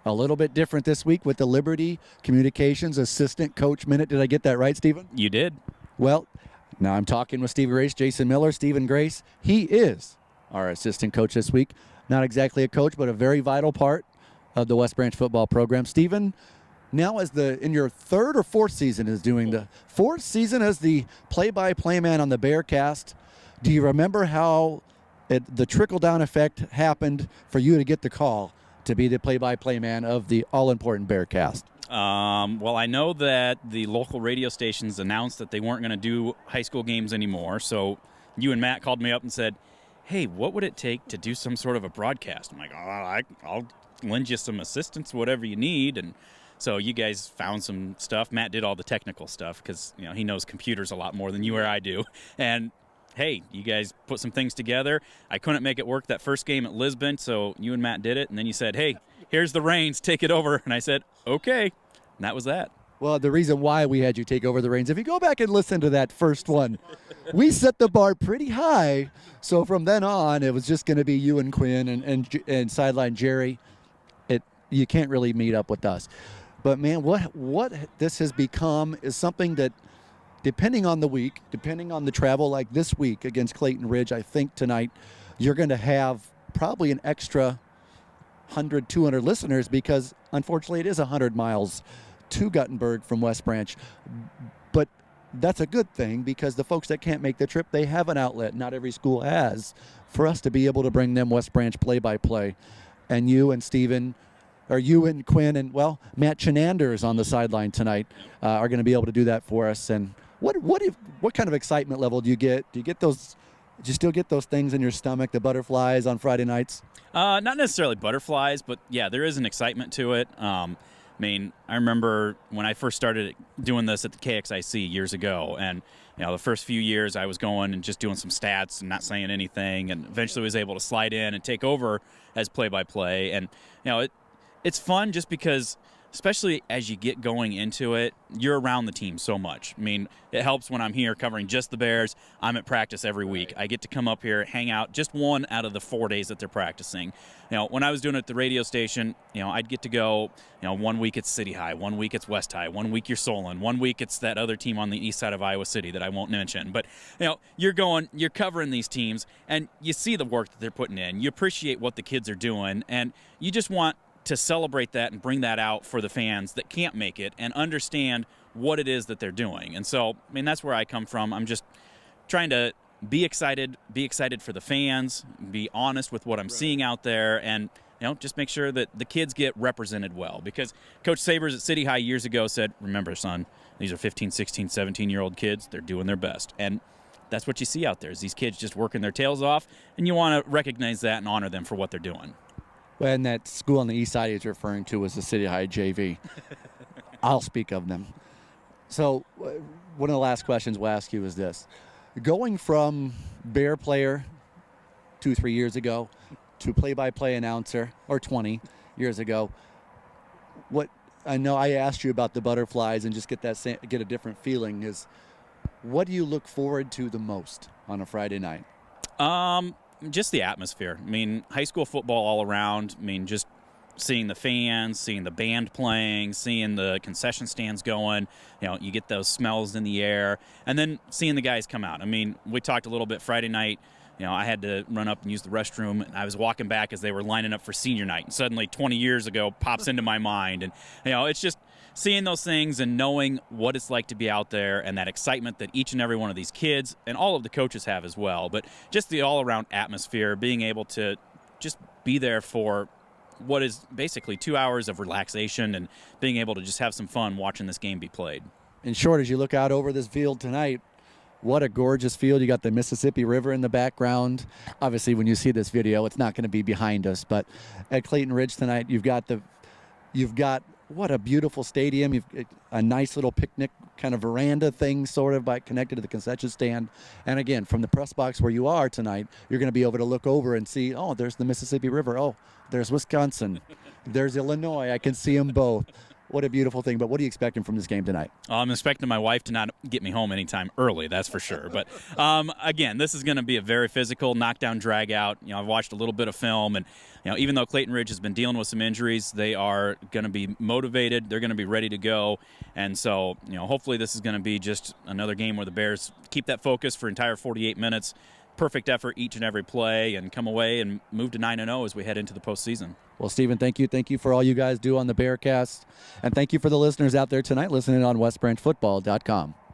A little bit different this week with the Liberty Communications Assistant Coach Minute. Did I get that right, Stephen? You did. Well, now I'm talking with Stephen Grace, Jason Miller. Stephen Grace, he is our assistant coach this week. Not exactly a coach, but a very vital part of the West Branch football program. Stephen, now in your third or fourth season as doing the fourth season as the play-by-play man on the Bearcast. Do you remember how the trickle-down effect happened for you to get the call to be the play-by-play man of the all-important Bearcast? Well, I know that the local radio stations announced that they weren't going to do high school games anymore. So you and Matt called me up and said, hey, what would it take to do some sort of a broadcast? I'm like, I'll lend you some assistance, whatever you need. And so you guys found some stuff. Matt did all the technical stuff because he knows computers a lot more than you or I do. And hey, you guys put some things together. I couldn't make it work that first game at Lisbon, so you and Matt did it. And then you said, hey, here's the reins, take it over. And I said, okay. And that was that. Well, the reason why we had you take over the reins, if you go back and listen to that first one, we set the bar pretty high. So from then on, it was just going to be you and Quinn and Sideline Jerry. You can't really meet up with us. But, man, what this has become is something that, depending on the week, depending on the travel, like this week against Clayton Ridge, I think tonight you're going to have probably an extra 100, 200 listeners because, unfortunately, it is 100 miles to Guttenberg from West Branch. But that's a good thing because the folks that can't make the trip, they have an outlet. Not every school has for us to be able to bring them West Branch play-by-play. And you and Stephen, or you and Quinn and, well, Matt Chenander is on the sideline tonight, are going to be able to do that for us. And what kind of excitement level do you get? Do you still get those things in your stomach, the butterflies on Friday nights? Not necessarily butterflies, but yeah, there is an excitement to it. I remember when I first started doing this at the KXIC years ago, and the first few years I was going and just doing some stats and not saying anything, and eventually was able to slide in and take over as play-by-play. And it's fun just because, especially as you get going into it, you're around the team so much. It helps when I'm here covering just the Bears. I'm at practice every week. I get to come up here, hang out just one out of the 4 days that they're practicing. When I was doing it at the radio station, I'd get to go, 1 week it's City High, 1 week it's West High, 1 week you're Solon, 1 week it's that other team on the east side of Iowa City that I won't mention. But, you're covering these teams, and you see the work that they're putting in. You appreciate what the kids are doing, and you just want to celebrate that and bring that out for the fans that can't make it and understand what it is that they're doing. And so, that's where I come from. I'm just trying to be excited for the fans, be honest with what I'm seeing out there, and just make sure that the kids get represented well. Because Coach Sabers at City High years ago said, remember, son, these are 15, 16, 17-year-old kids. They're doing their best. And that's what you see out there is these kids just working their tails off, and you want to recognize that and honor them for what they're doing. And that school on the east side he's referring to was the City High JV. I'll speak of them. So one of the last questions we'll ask you is this. Going from Bear player 2-3 years ago to play-by-play announcer, or 20 years ago, I know I asked you about the butterflies and just get a different feeling, is what do you look forward to the most on a Friday night? Just the atmosphere. High school football all around. Just seeing the fans, seeing the band playing, seeing the concession stands going. You get those smells in the air. And then seeing the guys come out. We talked a little bit Friday night. I had to run up and use the restroom. And I was walking back as they were lining up for senior night. And suddenly 20 years ago pops into my mind. And, it's just seeing those things and knowing what it's like to be out there and that excitement that each and every one of these kids and all of the coaches have as well. But just the all-around atmosphere, being able to just be there for what is basically 2 hours of relaxation and being able to just have some fun watching this game be played. In short, as you look out over this field tonight, what a gorgeous field. You got the Mississippi River in the background. Obviously, when you see this video, it's not going to be behind us. But at Clayton Ridge tonight, you've got what a beautiful stadium. You've a nice little picnic kind of veranda thing sort of connected to the concession stand. And again, from the press box where you are tonight, you're going to be able to look over and see, there's the Mississippi River. Oh, there's Wisconsin. There's Illinois. I can see them both. What a beautiful thing. But what are you expecting from this game tonight? I'm expecting my wife to not get me home anytime early, that's for sure. But again, this is going to be a very physical knockdown drag out. I've watched a little bit of film, and even though Clayton Ridge has been dealing with some injuries, they are going to be motivated. They're going to be ready to go. And so, hopefully this is going to be just another game where the Bears keep that focus for entire 48 minutes. Perfect effort each and every play, and come away and move to 9-0 as we head into the postseason. Well, Stephen, thank you. Thank you for all you guys do on the Bearcast. And thank you for the listeners out there tonight listening on WestBranchFootball.com.